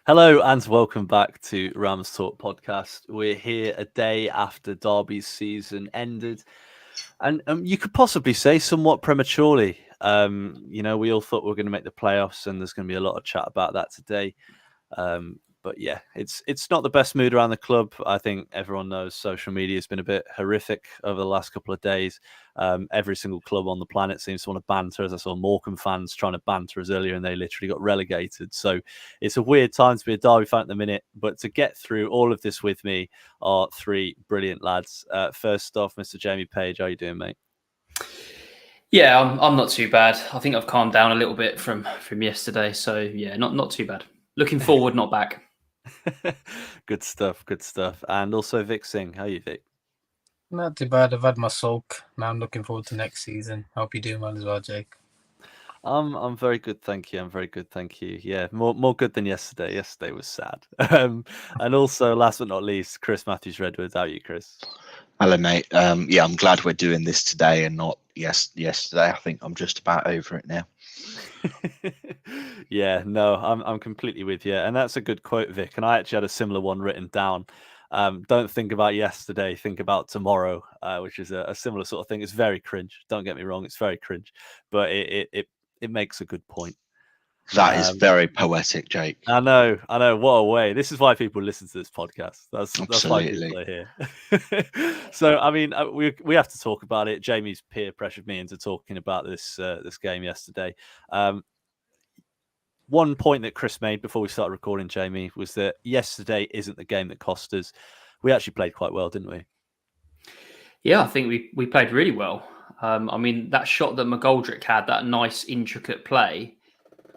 Hello and welcome back to Rams Talk podcast. We're here a day after Derby's season ended, and you could possibly say somewhat prematurely. We all thought we were going to make the playoffs, and there's going to be a lot of chat about that today. But yeah, it's not the best mood around the club. I think everyone knows social media has been a bit horrific over the last couple of days. Every single club on the planet seems to want to banter us. I saw Morecambe fans trying to banter us earlier and they literally got relegated. So it's a weird time to be a Derby fan at the minute. But to get through all of this with me are three brilliant lads. First off, Mr. Jamie Page, how are you doing, mate? Yeah, I'm not too bad. I think I've calmed down a little bit from yesterday. So yeah, not too bad. Looking forward, not back. Good stuff. And also Vic Singh, how are you, Vic? Not too bad. I've had my sulk. Now I'm looking forward to next season. Hope you're doing well as well, Jake. I'm very good, thank you. Yeah, more good than yesterday. Yesterday was sad. And also, last but not least, Chris Matthews Redwood. How are you, Chris? Hello, mate. Yeah, I'm glad we're doing this today and not yesterday. I think I'm just about over it now. Yeah, no, I'm completely with you, and that's a good quote, Vic. And I actually had a similar one written down. Don't think about yesterday, think about tomorrow, which is a similar sort of thing. It's very cringe. Don't get me wrong, it's very cringe, but it makes a good point. That is very poetic, Jake. I know. What a way. This is why people listen to this podcast. That's why Absolutely. people are here. So, I mean, we have to talk about it. Jamie's peer pressured me into talking about this game yesterday. One point that Chris made before we started recording, Jamie, was that yesterday isn't the game that cost us. We actually played quite well, didn't we? Yeah, I think we played really well. I mean, that shot that McGoldrick had, that nice intricate play,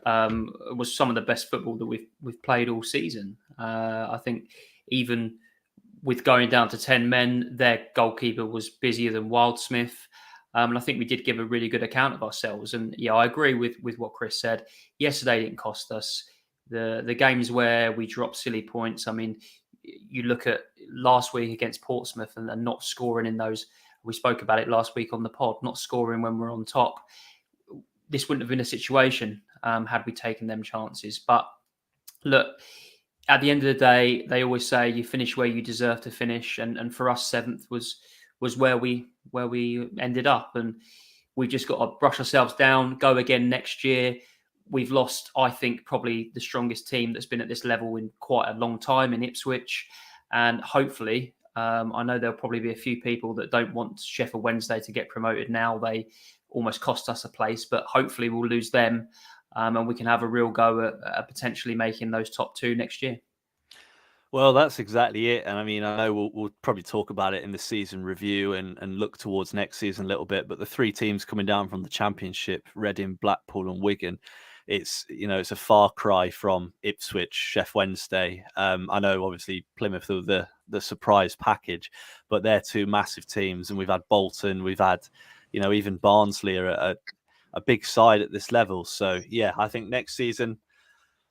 was some of the best football that we've played all season. I think even with going down to 10 men, their goalkeeper was busier than Wildsmith. And I think we did give a really good account of ourselves. And yeah, I agree with what Chris said. Yesterday didn't cost us. The games where we dropped silly points, I mean, you look at last week against Portsmouth and not scoring in those. We spoke about it last week on the pod, not scoring when we're on top. This wouldn't have been a situation had we taken them chances. But look, at the end of the day, they always say you finish where you deserve to finish. And for us, seventh was where we ended up. And we've just got to brush ourselves down, go again next year. We've lost, I think, probably the strongest team that's been at this level in quite a long time in Ipswich. And hopefully, I know there'll probably be a few people that don't want Sheffield Wednesday to get promoted now. They almost cost us a place, but hopefully we'll lose them and we can have a real go at potentially making those top two next year. Well, that's exactly it. And I mean, I know we'll probably talk about it in the season review and look towards next season a little bit. But the three teams coming down from the Championship, Reading, Blackpool and Wigan, it's a far cry from Ipswich, Sheffield Wednesday. I know obviously Plymouth are the surprise package, but they're two massive teams. And we've had Bolton, we've had, even Barnsley are a big side at this level. So yeah, I think next season,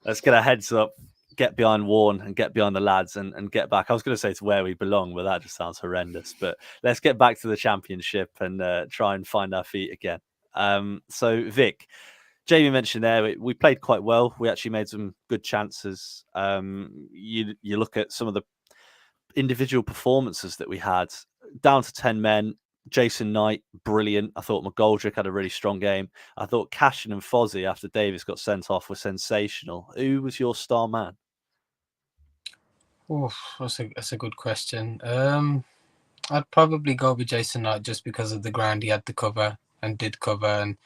let's get our heads up, get behind Warren and get behind the lads and get back. I was going to say to where we belong, but that just sounds horrendous. But let's get back to the Championship and try and find our feet again. So Vic, Jamie mentioned there, we played quite well. We actually made some good chances. You look at some of the individual performances that we had, down to 10 men. Jason Knight, brilliant. I thought McGoldrick had a really strong game. I thought Cashin and Fozzie, after Davis got sent off, were sensational. Who was your star man? Oh, that's a good question. I'd probably go with Jason Knight just because of the ground he had to cover and did cover, and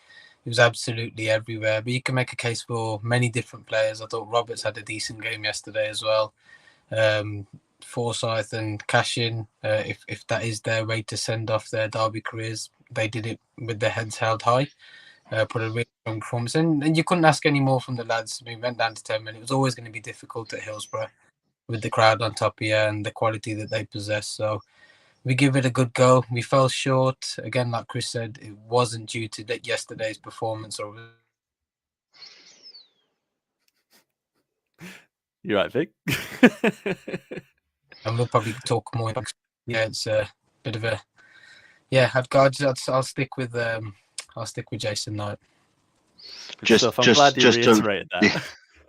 he was absolutely everywhere. But you can make a case for many different players. I thought Roberts had a decent game yesterday as well. Forsyth and Cashin, if that is their way to send off their Derby careers, they did it with their heads held high. Put a really strong performance in, and you couldn't ask any more from the lads. We went down to 10 men. It was always going to be difficult at Hillsborough with the crowd on top of you and the quality that they possess. So we give it a good go. We fell short. Again, like Chris said, it wasn't due to yesterday's performance. You're right, Vic. And we'll probably talk more. Yeah, it's a bit of a. Yeah, I'll stick with Jason Knight. I'm glad you reiterated that.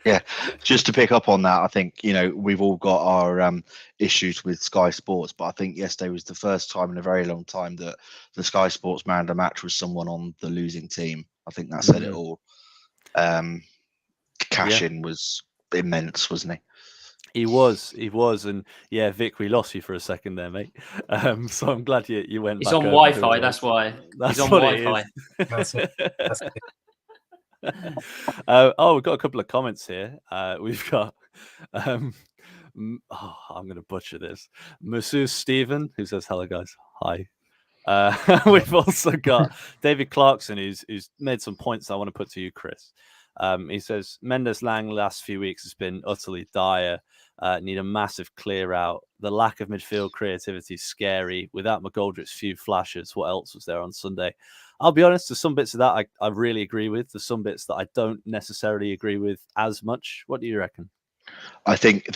Yeah, just to pick up on that, I think, we've all got our issues with Sky Sports, but I think yesterday was the first time in a very long time that the Sky Sports man of the match was someone on the losing team. I think that said it all. Cash-in was immense, wasn't he? He was, and yeah, Vic, we lost you for a second there, mate. So I'm glad you went. He's back on over to Wi-Fi. it. That's why. That's He's on what Wi-Fi. it That's it. That's it. We've got a couple of comments here. We've got, I'm going to butcher this. Masu Stephen, who says, "Hello, guys. Hi." We've also got David Clarkson, who's made some points I want to put to you, Chris. He says, Mendes-Lang last few weeks has been utterly dire. Need a massive clear out. The lack of midfield creativity is scary. Without McGoldrick's few flashes, what else was there on Sunday? I'll be honest, there's some bits of that I really agree with. There's some bits that I don't necessarily agree with as much. What do you reckon? I think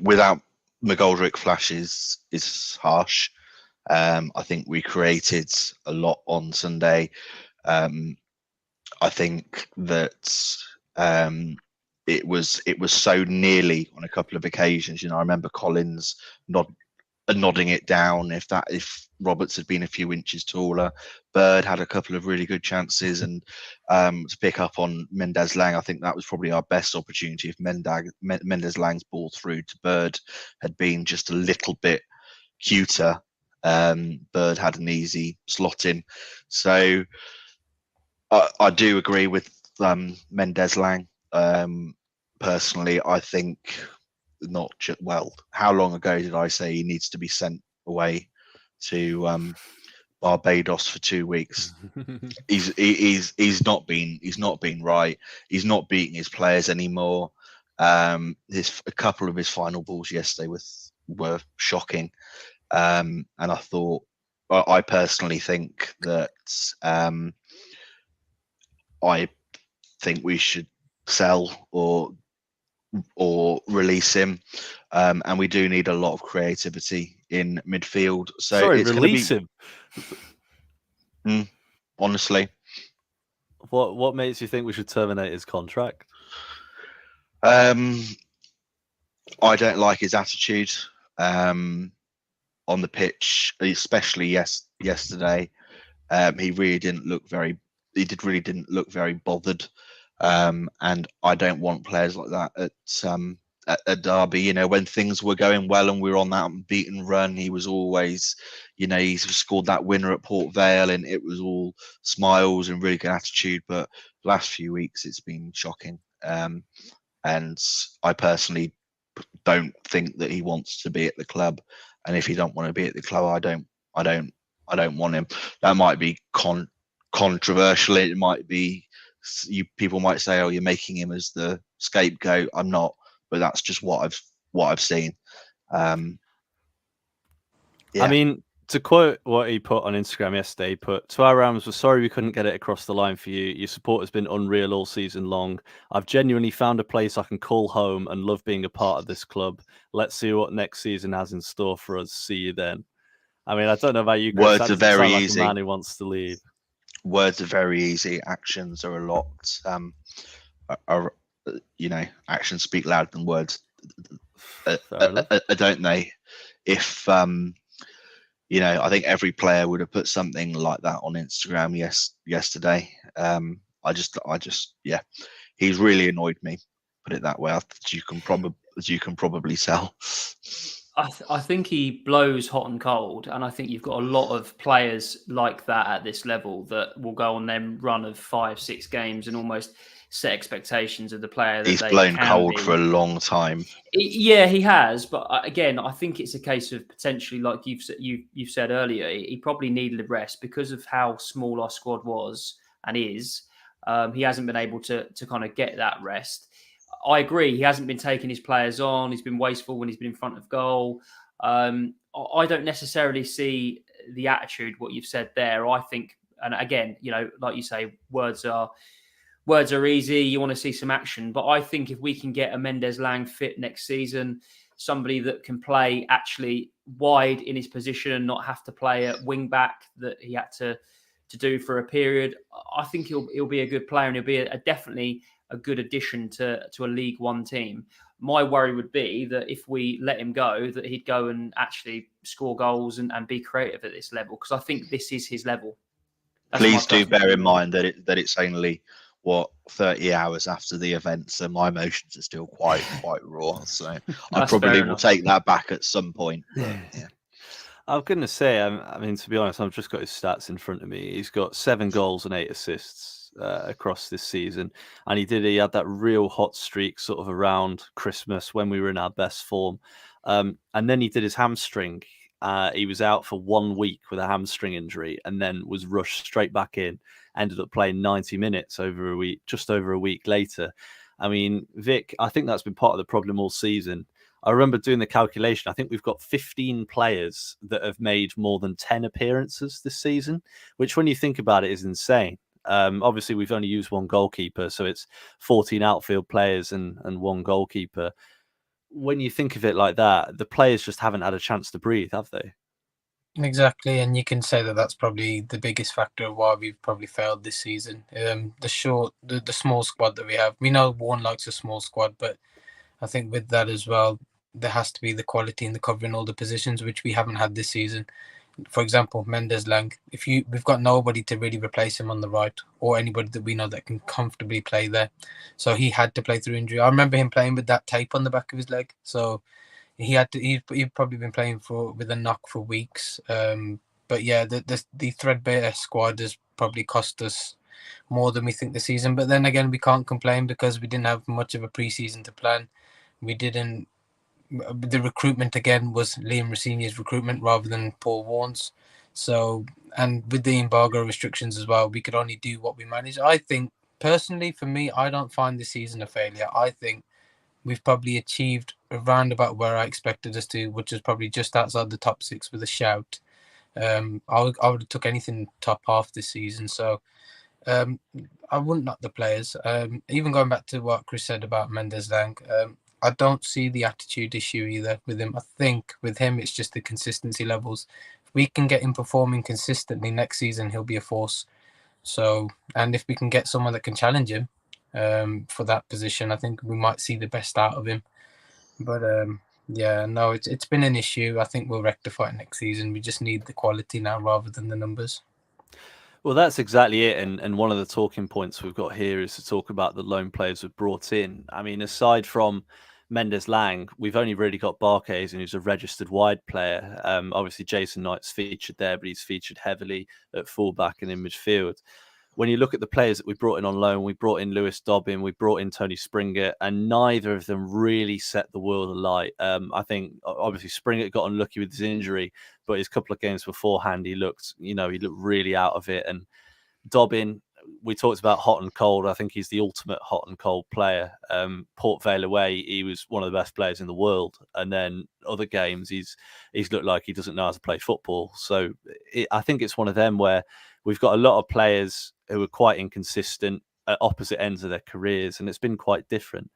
without McGoldrick flashes is harsh. I think we created a lot on Sunday. I think that it was so nearly on a couple of occasions. I remember Collins nodding it down. If Roberts had been a few inches taller, Bird had a couple of really good chances, and to pick up on Mendes-Lang, I think that was probably our best opportunity. If Mendes-Lang's ball through to Bird had been just a little bit cuter, Bird had an easy slot in. So I do agree with Mendes-Lang. Personally, I think how long ago did I say he needs to be sent away to Barbados for 2 weeks? He's not been right. He's not beating his players anymore. A couple of his final balls yesterday were shocking, and I personally think that I think we should sell or release him, and we do need a lot of creativity in midfield. So Sorry, it's release him. Honestly, what makes you think we should terminate his contract? I don't like his attitude on the pitch, especially yesterday. He really didn't look very bothered. And I don't want players like that at Derby. When things were going well and we were on that unbeaten run, he was always, he scored that winner at Port Vale and it was all smiles and really good attitude. But the last few weeks, it's been shocking. And I personally don't think that he wants to be at the club. And if he don't want to be at the club, I don't want him. That might be controversial. It might be. People might say, "Oh, you're making him as the scapegoat." I'm not, but that's just what I've seen. I mean, to quote what he put on Instagram yesterday, he put, "To our Rams, we're sorry we couldn't get it across the line for you. Your support has been unreal all season long. I've genuinely found a place I can call home and love being a part of this club. Let's see what next season has in store for us. See you then." I mean, I don't know about you guys. Words are very easy. Like a man who wants to leave. Words are very easy. Actions are a lot. Actions speak louder than words, don't they? If I think every player would have put something like that on Instagram yesterday. He's really annoyed me. Put it that way. As you can probably tell. I think he blows hot and cold, and I think you've got a lot of players like that at this level that will go on them run of 5-6 games and almost set expectations of the player. He's blown cold for a long time. Yeah, he has. But again, I think it's a case of potentially, like you've said earlier, he probably needed a rest because of how small our squad was and is. He hasn't been able to kind of get that rest. I agree. He hasn't been taking his players on. He's been wasteful when he's been in front of goal. I don't necessarily see the attitude, what you've said there. I think, and again, like you say, words are easy. You want to see some action. But I think if we can get a Mendes-Lang fit next season, somebody that can play actually wide in his position and not have to play at wing back that he had to do for a period, I think he'll be a good player and he'll be definitely a good addition to a League One team. My worry would be that if we let him go, that he'd go and actually score goals and be creative at this level, because I think this is his level. Please do bear in mind that it's only 30 hours after the event, so my emotions are still quite raw. So I probably will take that back at some point. But, yeah. I'm going to say, I mean, to be honest, I've just got his stats in front of me. He's got 7 goals and 8 assists across this season, and he had that real hot streak sort of around Christmas when we were in our best form, and then he did his hamstring. He was out for 1 week with a hamstring injury, and then was rushed straight back in. Ended up playing 90 minutes just over a week later. I mean, Vic, I think that's been part of the problem all season. I remember doing the calculation. I think we've got 15 players that have made more than 10 appearances this season, which, when you think about it, is insane. Obviously, we've only used 1 goalkeeper, so it's 14 outfield players and 1 goalkeeper. When you think of it like that, the players just haven't had a chance to breathe, have they? Exactly, and you can say that that's probably the biggest factor of why we've probably failed this season. The small squad that we have. We know Warne likes a small squad, but I think with that as well, there has to be the quality in the covering all the positions, which we haven't had this season. For example, Mendez-Laing. We've got nobody to really replace him on the right, or anybody that we know that can comfortably play there. So he had to play through injury. I remember him playing with that tape on the back of his leg. So he'd probably been playing with a knock for weeks. But yeah, the threadbare squad has probably cost us more than we think this season. But then again, we can't complain because we didn't have much of a pre-season to plan. The recruitment again was Liam Rosenior's recruitment rather than Paul Warne's. So, and with the embargo restrictions as well, we could only do what we managed. I think, personally, for me, I don't find this season a failure. I think we've probably achieved around about where I expected us to, which is probably just outside the top 6 with a shout. I would have took anything top half this season. So I wouldn't knock the players. Even going back to what Chris said about Mendez-Laing, I don't see the attitude issue either with him. I think with him, it's just the consistency levels. If we can get him performing consistently next season, he'll be a force. So, and if we can get someone that can challenge him for that position, I think we might see the best out of him. But yeah, no, it's been an issue. I think we'll rectify it next season. We just need the quality now rather than the numbers. Well, that's exactly it. And one of the talking points we've got here is to talk about the loan players we've brought in. I mean, aside from Mendez-Laing, we've only really got Barkhuizen, who's a registered wide player. Obviously, Jason Knight's featured there, but he's featured heavily at fullback and in midfield. When you look at the players that we brought in on loan, we brought in Lewis Dobbin, we brought in Tony Springett, and neither of them really set the world alight. I think obviously Springett got unlucky with his injury, but his couple of games beforehand, he looked really out of it. And Dobbin, we talked about hot and cold. I think he's the ultimate hot and cold player. Port Vale away, he was one of the best players in the world, and then other games, he's looked like he doesn't know how to play football. So I think it's one of them where we've got a lot of players who are quite inconsistent at opposite ends of their careers, and it's been quite different.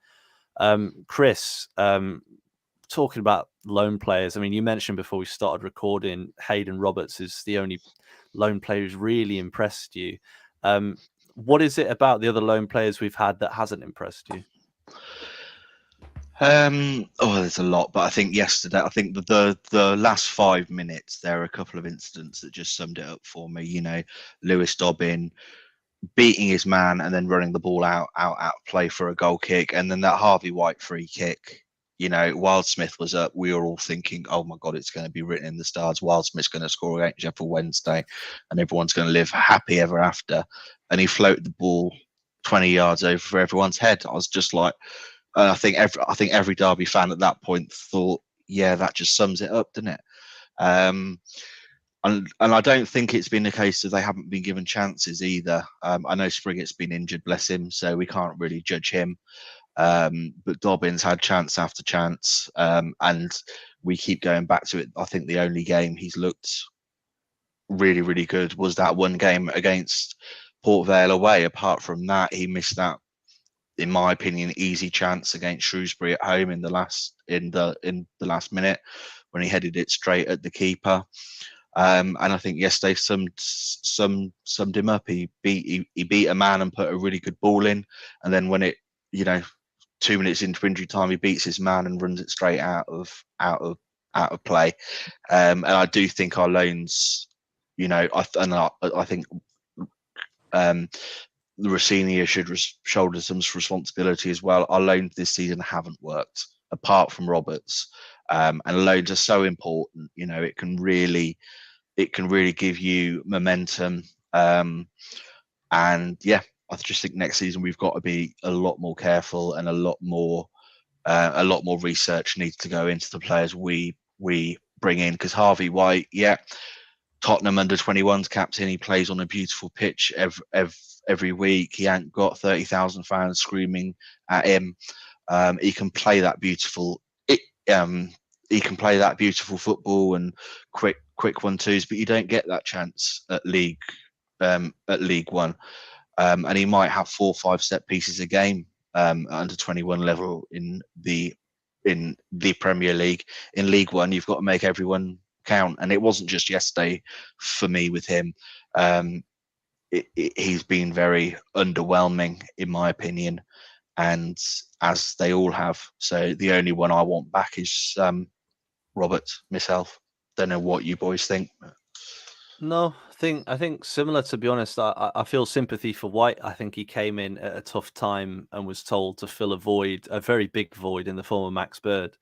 Chris, talking about loan players, I mean, you mentioned before we started recording, Hayden Roberts is the only loan player who's really impressed you. What is it about the other loan players we've had that hasn't impressed you? There's a lot, but I think yesterday, the last 5 minutes, there are a couple of incidents that just summed it up for me. You know, Lewis Dobbin beating his man and then running the ball out play for a goal kick, and then that Harvey White free kick. You know, Wildsmith was up. We were all thinking, oh my God, it's going to be written in the stars. Wildsmith's going to score against Sheffield Wednesday and everyone's going to live happy ever after. And he floated the ball 20 yards over everyone's head. I was just like, I think every Derby fan at that point thought, yeah, that just sums it up, doesn't it? And I don't think it's been a case of they haven't been given chances either. I know Springett's been injured, bless him, so we can't really judge him. But Dobbin's had chance after chance, and we keep going back to it. I think the only game he's looked really, really good was that one game against Port Vale away. Apart from that, he missed that, in my opinion, easy chance against Shrewsbury at home in the last minute when he headed it straight at the keeper. And I think yesterday summed him up. He beat a man and put a really good ball in, and then when it, 2 minutes into injury time, he beats his man and runs it straight out of play. And I do think our loans, I think Rossini should shoulder some responsibility as well. Our loans this season haven't worked, apart from Roberts, and loans are so important. It can really give you momentum. And yeah, I just think next season we've got to be a lot more careful, and a lot more research needs to go into the players we bring in. Because Harvey White, Tottenham under 21s captain, he plays on a beautiful pitch every week. He ain't got 30,000 fans screaming at him. He can play that beautiful. He can play that beautiful football and quick 1-2s, but you don't get that chance at League One. And he might have 4 or 5 set pieces a game under 21 level in the Premier League. In League One, you've got to make everyone count, and it wasn't just yesterday for me with him. He's been very underwhelming in my opinion, and as they all have. So the only one I want back is Robert myself. Don't know what you boys think. No, I think similar, to be honest. I feel sympathy for White. I think he came in at a tough time and was told to fill a very big void in the form of Max Bird.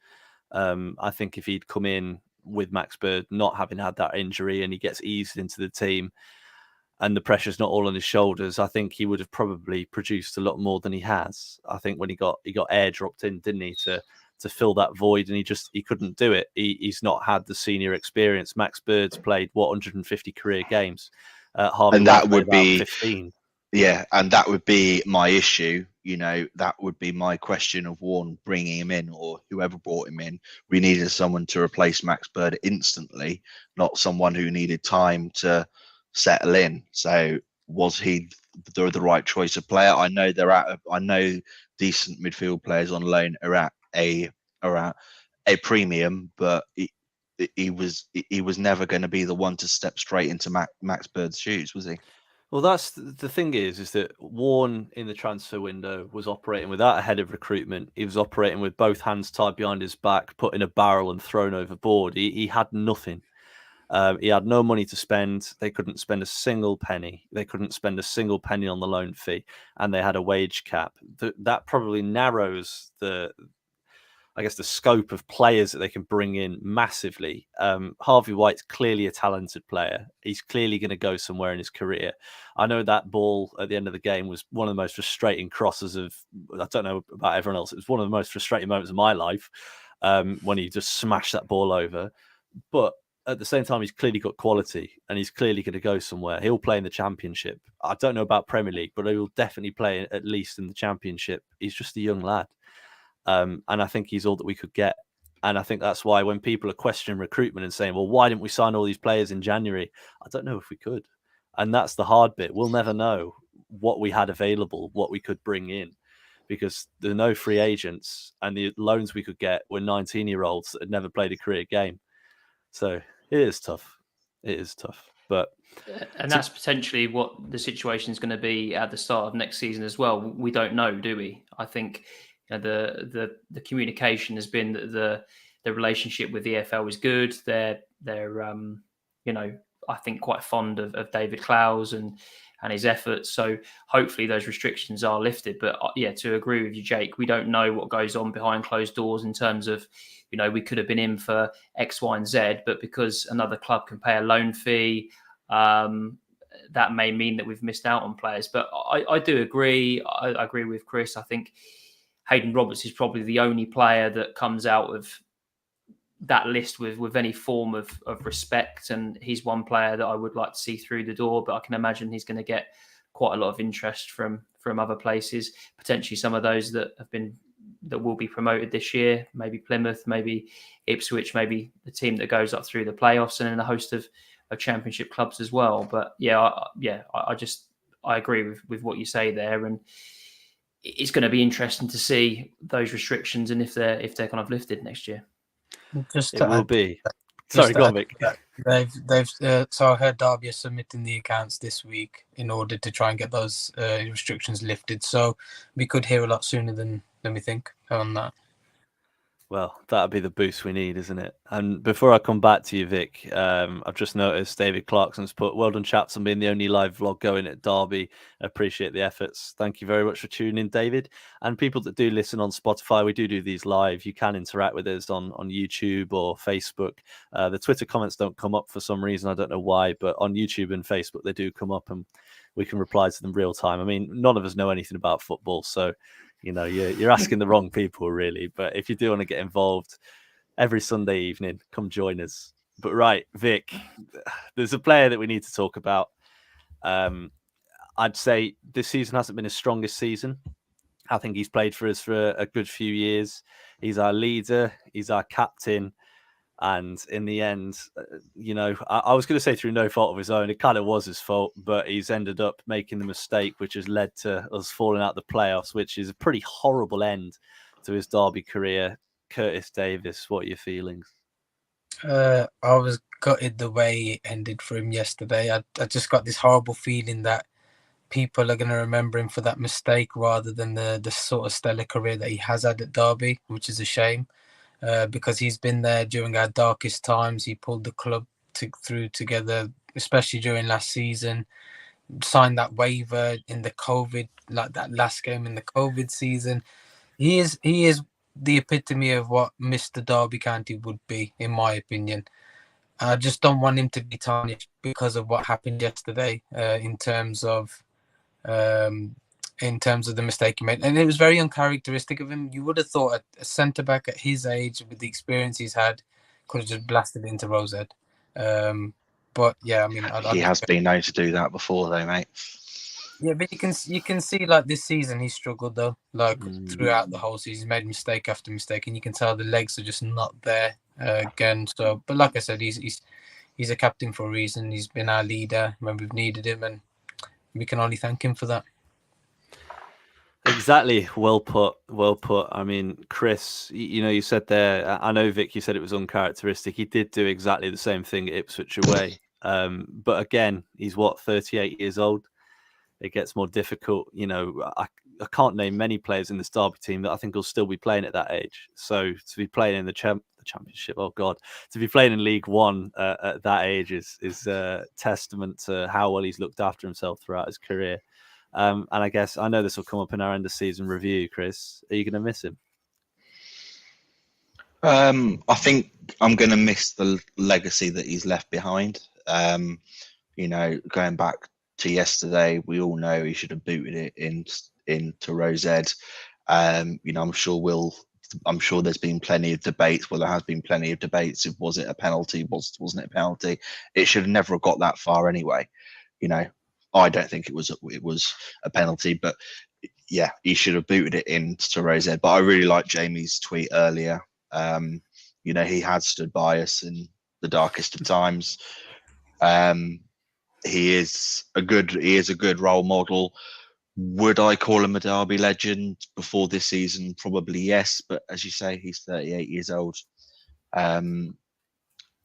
I think if he'd come in with Max Bird not having had that injury and he gets eased into the team and the pressure's not all on his shoulders, I think he would have probably produced a lot more than he has. I think when he got air dropped in, didn't he, to fill that void, and he couldn't do it. He's not had the senior experience. Max Bird's played 150 career games. Harvey and that would be 15. Yeah, and that would be my issue. That would be my question of Warne bringing him in, or whoever brought him in. We needed someone to replace Max Bird instantly, not someone who needed time to settle in. So was he the right choice of player? I know I know decent midfield players on loan are at a premium, but he was never going to be the one to step straight into Max Bird's shoes, was he? Well, that's the thing is that Warne in the transfer window was operating without a head of recruitment. He was operating with both hands tied behind his back, put in a barrel and thrown overboard. He had nothing. He had no money to spend. They couldn't spend a single penny. They couldn't spend a single penny on the loan fee, and they had a wage cap. That probably narrows the scope of players that they can bring in massively. Harvey White's clearly a talented player. He's clearly going to go somewhere in his career. I know that ball at the end of the game was one of the most frustrating crosses I don't know about everyone else. It was one of the most frustrating moments of my life when he just smashed that ball over. But at the same time, he's clearly got quality and he's clearly going to go somewhere. He'll play in the Championship. I don't know about Premier League, but he will definitely play at least in the Championship. He's just a young lad. And I think he's all that we could get. And I think that's why when people are questioning recruitment and saying, well, why didn't we sign all these players in January? I don't know if we could. And that's the hard bit. We'll never know what we had available, what we could bring in, because there are no free agents, and the loans we could get were 19-year-olds that had never played a career game. So it is tough. It is tough. And that's potentially what the situation is going to be at the start of next season as well. We don't know, do we? I think the communication has been that the relationship with the EFL is good. They're I think quite fond of David Clowes and his efforts. So hopefully those restrictions are lifted. But to agree with you, Jake, we don't know what goes on behind closed doors in terms of, we could have been in for X, Y, and Z, but because another club can pay a loan fee, that may mean that we've missed out on players. But I do agree. I agree with Chris. I think Hayden Roberts is probably the only player that comes out of that list with any form of respect. And he's one player that I would like to see through the door, but I can imagine he's going to get quite a lot of interest from other places, potentially some of those that will be promoted this year, maybe Plymouth, maybe Ipswich, maybe the team that goes up through the playoffs, and then a host of Championship clubs as well. But I agree with what you say there, and it's going to be interesting to see those restrictions and if they're kind of lifted next year. It will be. Sorry, go on, Mick. So I heard Derby are submitting the accounts this week in order to try and get those restrictions lifted. So we could hear a lot sooner than we think on that. Well, that'd be the boost we need, isn't it? And before I come back to you, Vic, I've just noticed David Clarkson's put, well done, chaps, on being the only live vlog going at Derby. Appreciate the efforts. Thank you very much for tuning in, David. And people that do listen on Spotify, we do these live. You can interact with us on YouTube or Facebook. The Twitter comments don't come up for some reason. I don't know why, but on YouTube and Facebook, they do come up and we can reply to them real time. I mean, none of us know anything about football, so you're asking the wrong people, really. But if you do want to get involved every Sunday evening, come join us. But right, Vic, there's a player that we need to talk about. I'd say this season hasn't been his strongest season. I think he's played for us for a good few years. He's our leader. He's our captain. And in the end, I was going to say through no fault of his own, it kind of was his fault, but he's ended up making the mistake, which has led to us falling out the playoffs, which is a pretty horrible end to his Derby career. Curtis Davies, what are your feelings? I was gutted the way it ended for him yesterday. I just got this horrible feeling that people are going to remember him for that mistake rather than the sort of stellar career that he has had at Derby, which is a shame. Because he's been there during our darkest times. He pulled the club through together, especially during last season. Signed that waiver in the COVID, like that last game in the COVID season. He is the epitome of what Mr. Derby County would be, in my opinion. I just don't want him to be tarnished because of what happened yesterday in terms of the mistake he made. And it was very uncharacteristic of him. You would have thought a centre-back at his age, with the experience he's had, could have just blasted into Rosehead. But yeah, I mean... He has been known to do that before, though, mate. Yeah, but you can see, like, this season he struggled, though. Like, throughout the whole season, he's made mistake after mistake, and you can tell the legs are just not there again. So, but like I said, he's a captain for a reason. He's been our leader when we've needed him, and we can only thank him for that. Exactly. Well put. I mean, Chris, you said there, I know, Vic, you said it was uncharacteristic. He did do exactly the same thing at Ipswich away. But again, he's 38 years old. It gets more difficult. I can't name many players in this Derby team that I think will still be playing at that age. So to be playing in the Championship, oh God, to be playing in League One at that age is a testament to how well he's looked after himself throughout his career. And I guess I know this will come up in our end of season review. Chris, are you going to miss him? I think I'm going to miss the legacy that he's left behind. Going back to yesterday, we all know he should have booted it into Rosehead. I'm sure there's been plenty of debates. Well, there has been plenty of debates. Was it a penalty? Wasn't it a penalty? It should have never got that far anyway. I don't think it was a penalty, but yeah, he should have booted it into Rosehead. But I really like Jamie's tweet earlier. He had stood by us in the darkest of times. He is a good role model. Would I call him a Derby legend before this season? Probably yes, but as you say, he's 38 years old.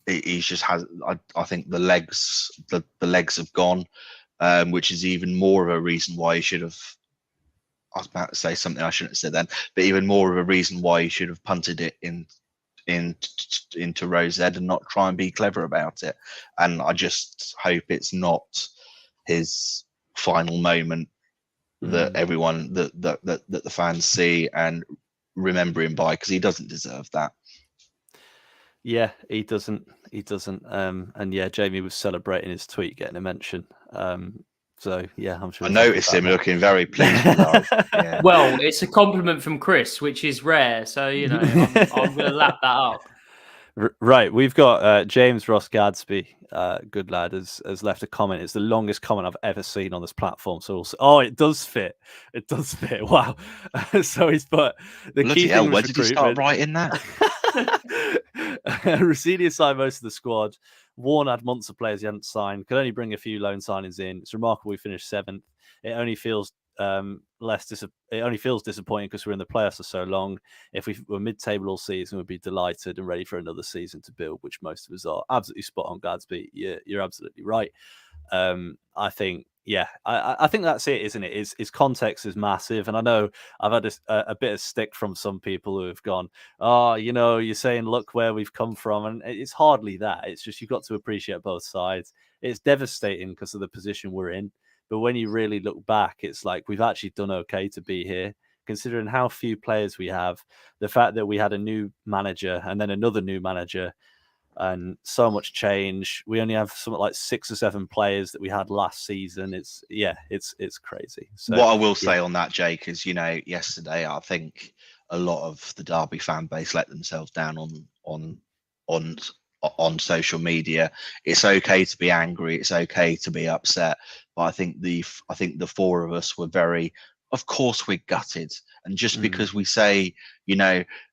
He's just has. I think the legs have gone. Which is even more of a reason why he should have. I was about to say something I shouldn't have said then, but even more of a reason why he should have punted it into Rosehead and not try and be clever about it. And I just hope it's not his final moment that everyone that the fans see and remember him by, because he doesn't deserve that. Yeah, he doesn't. And yeah, Jamie was celebrating his tweet getting a mention. So yeah, I'm sure. I noticed him looking very pleased. Yeah. Well, it's a compliment from Chris, which is rare. So I'm going to lap that up. Right, we've got James Ross Gadsby, good lad, has left a comment. It's the longest comment I've ever seen on this platform. So it does fit. It does fit. Wow. So he's put the Bloody key hell, thing. where did you start writing that? Rosini signed most of the squad. Warren had months of players he hadn't signed. Could only bring a few loan signings in. It's remarkable we finished 7th. It only feels it only feels disappointing because we're in the playoffs for so long. If we were mid-table all season, we'd be delighted and ready for another season to build, which most of us are. Absolutely spot on, Gadsby. You're absolutely right. I think, I think that's it, isn't it? Is context is massive, and I know I've had a bit of stick from some people who have gone, oh, you're saying look where we've come from, and it's hardly that. It's just you've got to appreciate both sides. It's devastating because of the position we're in, but when you really look back, it's like we've actually done okay to be here, considering how few players we have, the fact that we had a new manager and then another new manager, and so much change. We only have something like 6 or 7 players that we had last season. It's crazy. So, what I will say on that, Jake, is yesterday I think a lot of the Derby fan base let themselves down on social media. It's okay to be angry. It's okay to be upset. But I think the 4 of us were very. Of course, we're gutted, and just because we say,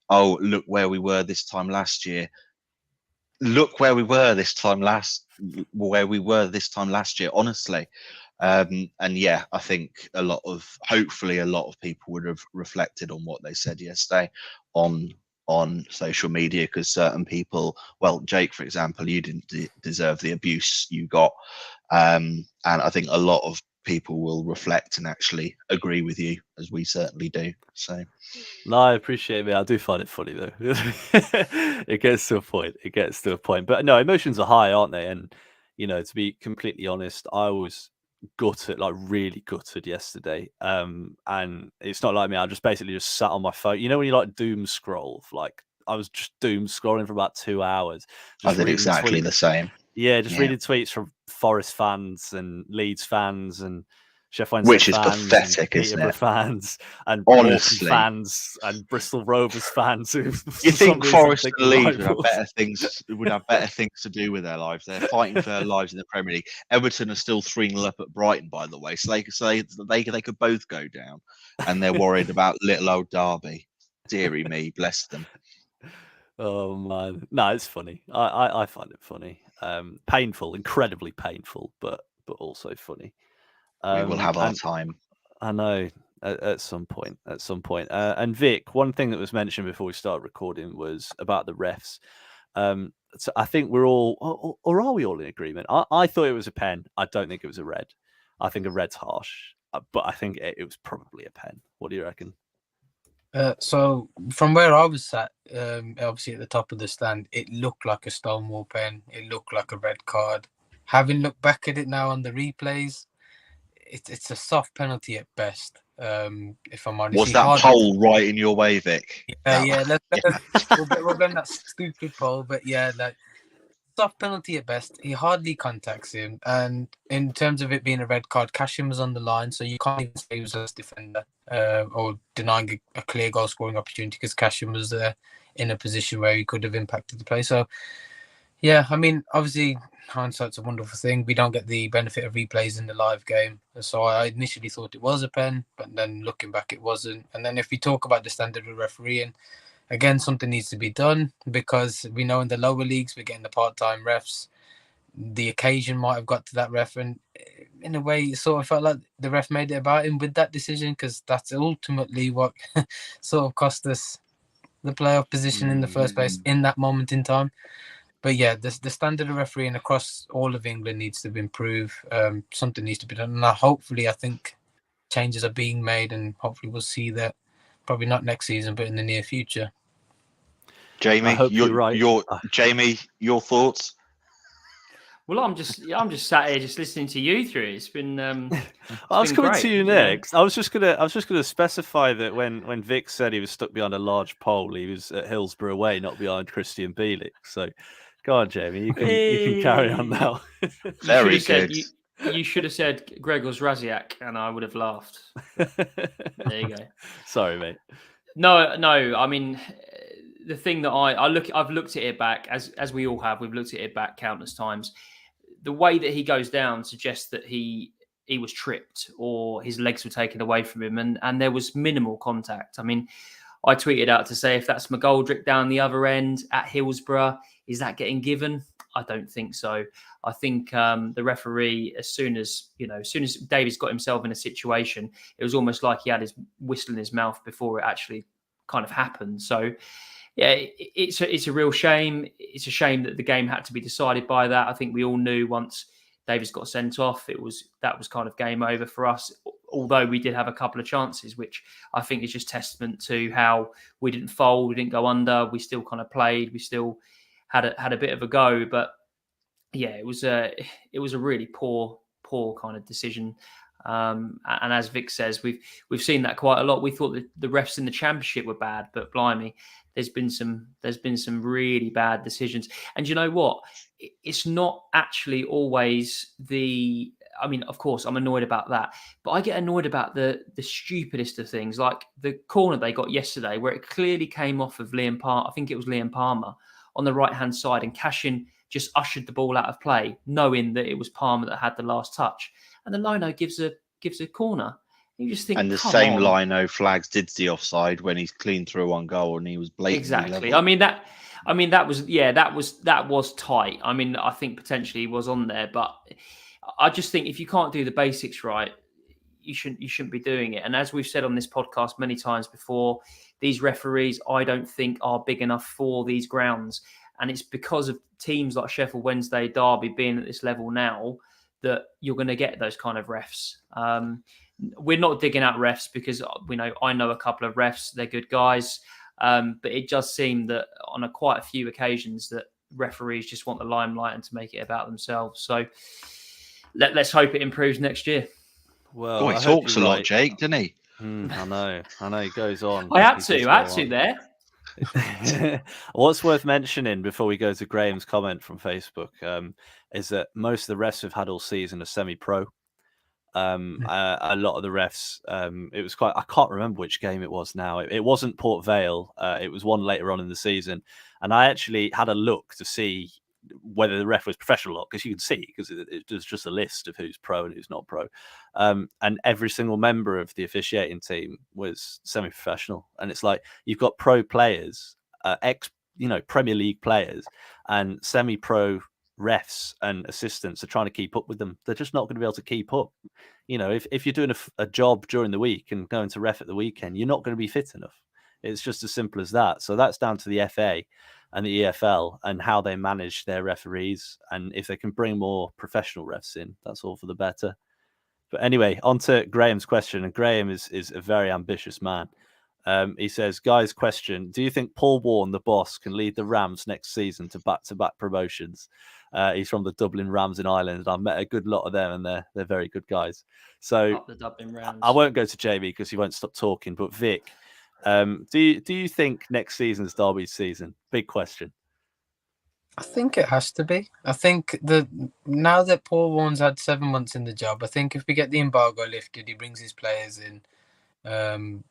oh, look where we were this time last year. Look where we were this time last year, honestly. And I think hopefully a lot of people would have reflected on what they said yesterday on social media, because certain people, well, Jake, for example, you didn't deserve the abuse you got. And I think a lot of people will reflect and actually agree with you, as we certainly do. So no, I appreciate it. I do find it funny though. It gets to a point. But no, emotions are high, aren't they? And to be completely honest, I was gutted, like really gutted yesterday. And it's not like me. I just basically sat on my phone. When you like doom scroll, like I was just doom scrolling for about 2 hours. I did exactly the same. Yeah, reading tweets from Forest fans and Leeds fans and Sheffield Wednesday which is fans, pathetic, and isn't it? Fans and honestly fans and Bristol Rovers fans. Who you think Forest and Leeds would have better things to do with their lives? They're fighting for their lives in the Premier League. Everton are still 3-0 up at Brighton, by the way, so they could both go down, and they're worried about little old Derby. Deary me, bless them. Oh man, no, it's funny. I find it funny. Painful, incredibly painful, but also funny. We will have our time. I know at some point. And Vic, one thing that was mentioned before we started recording was about the refs. So I think we're all, or are we all in agreement? I thought it was a pen. I don't think it was a red. I think a red's harsh, but I think it was probably a pen. What do you reckon? So from where I was sat, obviously at the top of the stand, it looked like a Stonewall pen. It looked like a red card. Having looked back at it now on the replays, it's a soft penalty at best. If I'm honest, was that pole right in your way, Vic? Yeah. We'll blame that stupid pole, but yeah, like soft penalty at best. He hardly contacts him, and in terms of it being a red card, Casham was on the line, so you can't even say he was a defender or denying a clear goal scoring opportunity, because Casham was there in a position where he could have impacted the play. So yeah, I mean, obviously hindsight's a wonderful thing. We don't get the benefit of replays in the live game, so I initially thought it was a pen, but then looking back, it wasn't. And then if we talk about the standard of refereeing, again, something needs to be done, because we know in the lower leagues we're getting the part-time refs. The occasion might have got to that ref, and in a way, it sort of felt like the ref made it about him with that decision, because that's ultimately what sort of cost us the playoff position in the first place in that moment in time. But yeah, the standard of refereeing across all of England needs to be improved. Something needs to be done. And hopefully, I think changes are being made, and hopefully we'll see that, probably not next season, but in the near future. Jamie, you're right. Jamie, your thoughts? Well, I'm just sat here just listening to you through. It's been. I was coming to you next. I was just gonna specify that when Vic said he was stuck behind a large pole, he was at Hillsborough away, not behind Christian Bielik. So, go on, Jamie. You can carry on now. Very good. You should have said Gregor's Raziak, and I would have laughed. There you go. Sorry, mate. No. I mean, the thing that I've looked at it back, as we all have. We've looked at it back countless times. The way that he goes down suggests that he was tripped or his legs were taken away from him, and there was minimal contact. I mean, I tweeted out to say, if that's McGoldrick down the other end at Hillsborough, is that getting given? I don't think so. I think the referee, as soon as Davies got himself in a situation, it was almost like he had his whistle in his mouth before it actually kind of happened. So, yeah, it's a real shame. It's a shame that the game had to be decided by that. I think we all knew once Davies got sent off, that was kind of game over for us. Although we did have a couple of chances, which I think is just testament to how we didn't fold, we didn't go under, we still kind of played, we still had a bit of a go. But yeah, it was a really poor kind of decision. And as Vic says, we've seen that quite a lot. We thought that the refs in the Championship were bad, but blimey, there's been some really bad decisions. And you know what? It's not actually always the. I mean, of course, I'm annoyed about that, but I get annoyed about the stupidest of things, like the corner they got yesterday, where it clearly came off of Liam Palmer. I think it was Liam Palmer on the right hand side, and Cashin just ushered the ball out of play, knowing that it was Palmer that had the last touch. And the lino gives a corner. You just think, and the come same on. lino flags did the offside when he's cleaned through one goal and he was blatantly Exactly. level. That was tight. I mean, I think potentially he was on there, but I just think if you can't do the basics right, you shouldn't be doing it. And as we've said on this podcast many times before, these referees, I don't think, are big enough for these grounds. And it's because of teams like Sheffield Wednesday, Derby being at this level now that you're going to get those kind of refs. We're not digging out refs because I know a couple of refs, they're good guys. But it does seem that on quite a few occasions that referees just want the limelight and to make it about themselves. So let's hope it improves next year. Well, he talks a lot, Jake, doesn't he? I know. He goes on. I had to there. What's worth mentioning before we go to Graham's comment from Facebook is that most of the refs we've had all season are semi-pro. A lot of the refs, it was I can't remember which game it was now. It wasn't Port Vale. It was one later on in the season. And I actually had a look to see whether the ref was professional or not, because you can see, because there's just a list of who's pro and who's not pro. And every single member of the officiating team was semi-professional. And it's like, you've got pro players, Premier League players, and semi-pro refs and assistants are trying to keep up with them. They're just not going to be able to keep up. If you're doing a job during the week and going to ref at the weekend, you're not going to be fit enough. It's just as simple as that. So that's down to the FA and the EFL and how they manage their referees. And if they can bring more professional refs in, that's all for the better. But anyway, on to Graham's question. And Graham is a very ambitious man. He says, guys, question, do you think Paul Warne, the boss, can lead the Rams next season to back-to-back promotions? He's from the Dublin Rams in Ireland. I've met a good lot of them, and they're very good guys. So Up the Dublin Rams. I won't go to Jamie because he won't stop talking. But Vic, do you think next season's Derby's season? Big question. I think it has to be. I think now that Paul Warne's had 7 months in the job, I think if we get the embargo lifted, he brings his players in.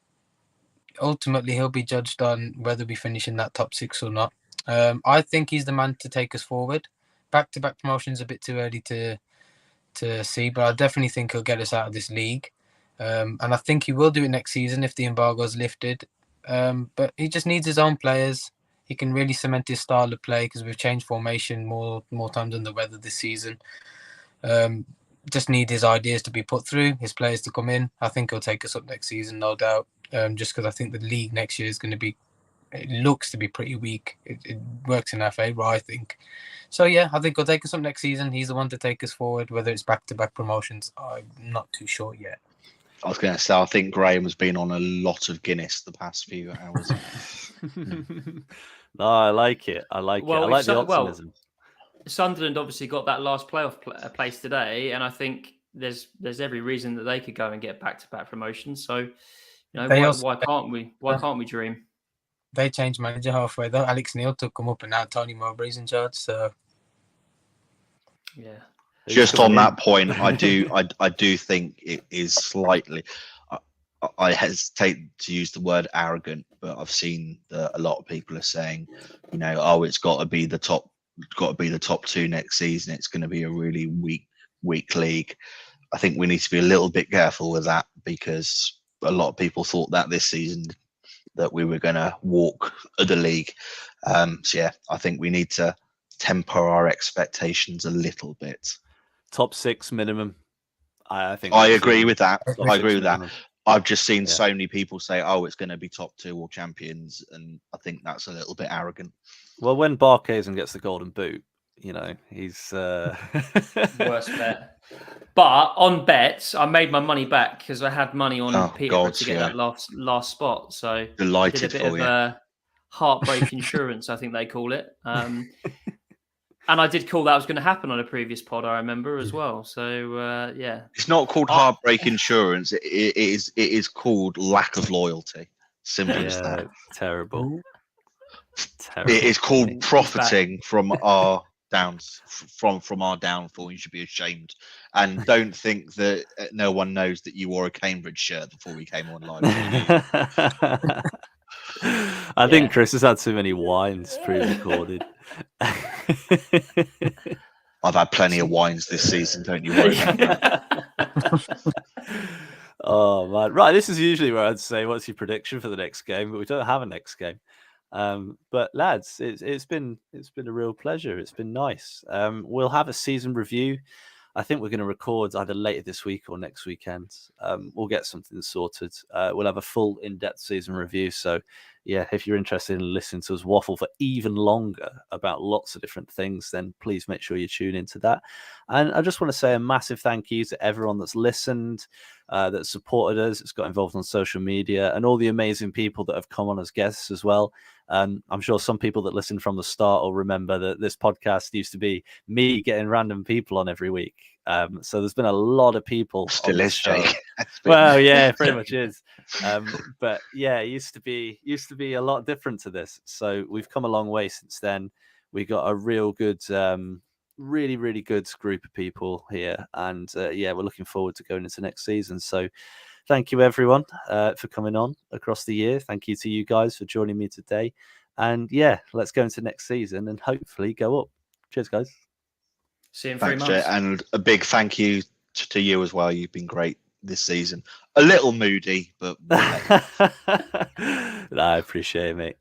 Ultimately, he'll be judged on whether we finish in that top 6 or not. I think he's the man to take us forward. Back-to-back promotions a bit too early to see, but I definitely think he'll get us out of this league. And I think he will do it next season if the embargo's lifted. But he just needs his own players. He can really cement his style of play because we've changed formation more times than the weather this season. Just need his ideas to be put through, his players to come in. I think he'll take us up next season, no doubt. Just because I think the league next year is going to be, it looks to be pretty weak. It works in our favour, I think. So yeah, I think he'll take us up next season. He's the one to take us forward. Whether it's back-to-back promotions, I'm not too sure yet. I was going to say, I think Graham has been on a lot of Guinness the past few hours. No, I like it. I like the optimism. Sunderland obviously got that last playoff place today, and I think there's every reason that they could go and get back-to-back promotions. So, why can't we? Why can't we dream? They changed manager halfway though. Alex Neil took them up, and now Tony Mowbray's in charge. So, yeah. Just on that point, I do think it is slightly. I hesitate to use the word arrogant, but I've seen that a lot of people are saying, it's got to be the top. Got to be the top 2 next season. It's going to be a really weak league. I think we need to be a little bit careful with that because a lot of people thought that this season that we were going to walk the league. So yeah, I think we need to temper our expectations a little bit. Top 6 minimum. I think I that's agree with that. top I 6 agree with that. minimum. I've just seen Yeah. so many people say, "Oh, it's going to be top 2 or champions," and I think that's a little bit arrogant. Well, when Barkhuizen gets the golden boot, he's Worst bet. But on bets, I made my money back because I had money on Oh, Peterborough God, to get yeah. that last spot. So I did Delighted a bit for of you. heartbreak insurance, I think they call it. And I did call that was going to happen on a previous pod, I remember as well. So yeah, It's not called heartbreak insurance. It is called lack of loyalty. Simple as that. yeah, terrible. It is called He's profiting from our from our downfall. You should be ashamed, and don't think that no one knows that you wore a Cambridge shirt before we came on live. I think Chris has had too many wines pre-recorded. I've had plenty of wines this season. Don't you worry about that. Oh man, right. This is usually where I'd say, "What's your prediction for the next game?" But we don't have a next game. But lads, it's been a real pleasure. It's been nice. We'll have a season review. I think we're going to record either later this week or next weekend. We'll get something sorted. We'll have a full in-depth season review. So yeah, if you're interested in listening to us waffle for even longer about lots of different things, then please make sure you tune into that. And I just want to say a massive thank you to everyone that's listened, that supported us, that's got involved on social media, and all the amazing people that have come on as guests as well. I'm sure some people that listened from the start will remember that this podcast used to be me getting random people on every week. So there's been a lot of people. Still is, Jake. Well, yeah, pretty much is. But yeah, it used to be a lot different to this. So we've come a long way since then. We got a real good, really, really good group of people here, and yeah, we're looking forward to going into next season. So thank you everyone for coming on across the year. Thank you to you guys for joining me today. And yeah, let's go into next season and hopefully go up. Cheers, guys. See you in 3 months. Jay, and a big thank you to you as well. You've been great this season. A little moody, but I appreciate it, mate.